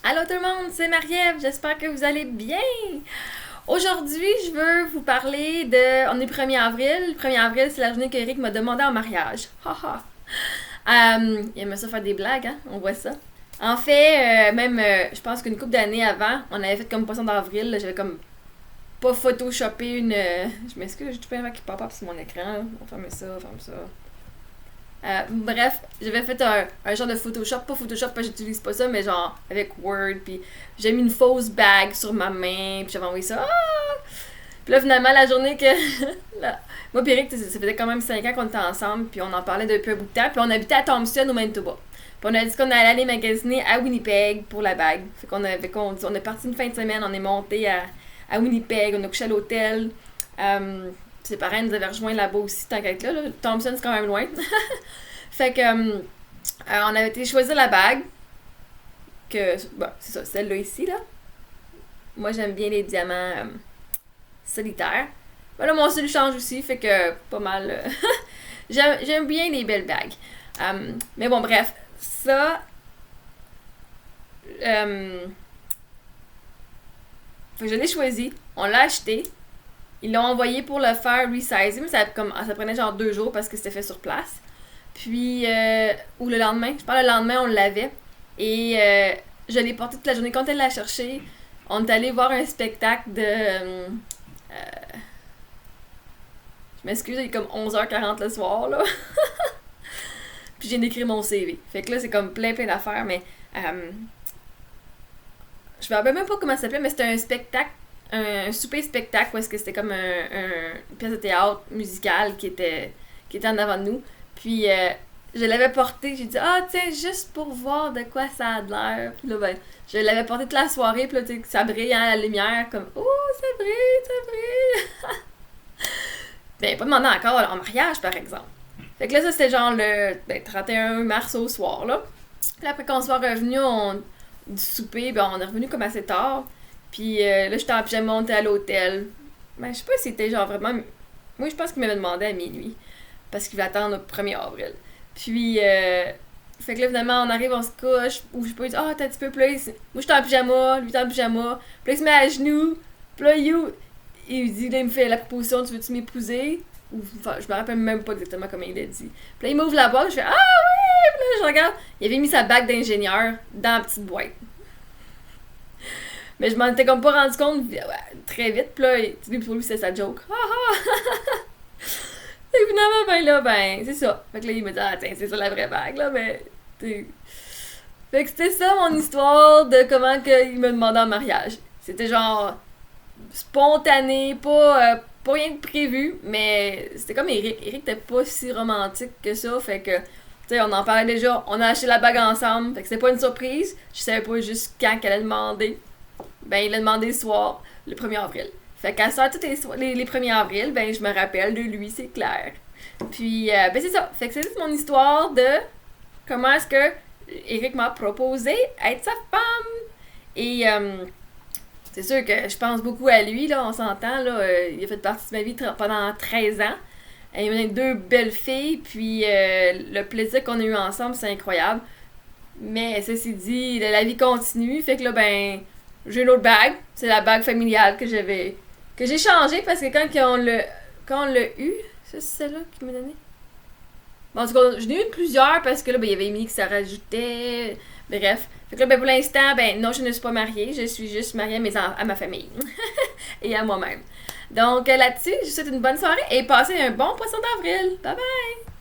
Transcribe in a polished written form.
Allô tout le monde, c'est Marie-Ève, j'espère que vous allez bien. Aujourd'hui, je veux vous parler de... On est 1er avril. Le 1er avril, c'est la journée qu'Éric m'a demandé en mariage. Haha. Il aimait ça faire des blagues, hein? On voit ça. En fait, je pense qu'une couple d'années avant, on avait fait comme poisson d'avril. Là, j'avais comme pas photoshopé une... Je m'excuse, j'ai tout fait un qui pop-up sur mon écran. Là. On ferme ça, on ferme ça. Bref, j'avais fait un genre de Photoshop, pas Photoshop parce que j'utilise pas ça, mais genre avec Word, puis j'ai mis une fausse bague sur ma main, puis j'avais envoyé ça. Ah! Puis là, finalement, la journée que. Là, moi, pis Eric, ça faisait quand même 5 ans qu'on était ensemble, puis on en parlait depuis un bout de temps, puis on habitait à Thompson, au Manitoba. Puis on a dit qu'on allait aller magasiner à Winnipeg pour la bague. Fait qu'on on est parti une fin de semaine, on est monté à Winnipeg, on a couché à l'hôtel. Ses parents nous avaient rejoints là-bas aussi, tant qu'être là. Thompson, c'est quand même loin. Fait que, on avait été choisir la bague. Bon, c'est ça, celle-là ici, là. Moi, j'aime bien les diamants solitaires. Ben là, mon style change aussi, fait que pas mal. J'aime bien les belles bagues. Mais bon, bref, ça. Fait que je l'ai choisi, on l'a acheté. Ils l'ont envoyé pour le faire resizer, mais ça prenait genre 2 jours parce que c'était fait sur place. Puis, ou le lendemain, je parle le lendemain, on l'avait. Et je l'ai porté toute la journée. Quand elle l'a cherché, on est allé voir un spectacle de... je m'excuse, il est comme 11h40 le soir, là. Puis j'ai d'écrire mon CV. Fait que là, c'est comme plein d'affaires, mais... je me rappelle même pas comment ça s'appelait, mais c'était un spectacle. Un souper spectacle où est-ce que c'était comme une pièce de théâtre musicale qui était en avant de nous. Puis je l'avais porté, j'ai dit tiens, juste pour voir de quoi ça a l'air. Puis là je l'avais porté toute la soirée, puis là tu sais ça brille à la lumière comme ça brille. Ben pas demandé encore en mariage par exemple. Fait que là ça c'était genre le 31 mars au soir là. Puis après qu'on soit revenu du souper, ben on est revenu comme assez tard. Puis là, j'étais en pyjama, on était à l'hôtel. Ben, je sais pas si c'était genre vraiment... Moi, je pense qu'il m'avait demandé à minuit. Parce qu'il va attendre au 1er avril. Puis, fait que là, finalement, on arrive, on se couche. Ou je sais pas, il dit, t'as un petit peu. Puis là, moi, j'étais en pyjama, lui, il est en pyjama. Puis là, il se met à genoux. Puis là, il me fait la proposition, tu veux-tu m'épouser? Ou, enfin, je me rappelle même pas exactement comment il l'a dit. Puis là, il m'ouvre la boîte, je fais, oui! Puis là, je regarde. Il avait mis sa bague d'ingénieur dans la petite boîte. Mais je m'en étais comme pas rendu compte très vite. Puis là, pour lui, c'était sa joke. Et finalement, c'est ça. Fait que là, il me dit, tiens, c'est ça la vraie bague, là, mais. Fait que c'était ça mon histoire de comment il me demandait en mariage. C'était genre spontané, pas rien de prévu, mais c'était comme Eric. Eric était pas si romantique que ça, fait que. Tu sais, on en parlait déjà, on a acheté la bague ensemble, fait que c'était pas une surprise. Je savais pas juste quand qu'elle allait demander. Ben, il l'a demandé le soir, le 1er avril. Fait qu'à ça, tous les 1er avril, ben, je me rappelle de lui, c'est clair. Puis, ben, c'est ça. Fait que c'est juste mon histoire de comment est-ce que Eric m'a proposé être sa femme. Et, c'est sûr que je pense beaucoup à lui, là, on s'entend, là. Il a fait partie de ma vie pendant 13 ans. Il m'a donné 2 belles filles, puis le plaisir qu'on a eu ensemble, c'est incroyable. Mais, ceci dit, la vie continue, fait que là, ben... J'ai une autre bague, c'est la bague familiale que j'ai changée parce que quand on l'a eu, c'est celle-là qu'il m'a donné. Bon, en tout cas, j'en ai eu plusieurs parce que là, ben, il y avait mis que ça rajoutait. Bref. Fait que là, ben, pour l'instant, ben, non, je ne suis pas mariée, je suis juste mariée à ma famille et à moi-même. Donc, là-dessus, je vous souhaite une bonne soirée et passez un bon poisson d'avril. Bye bye!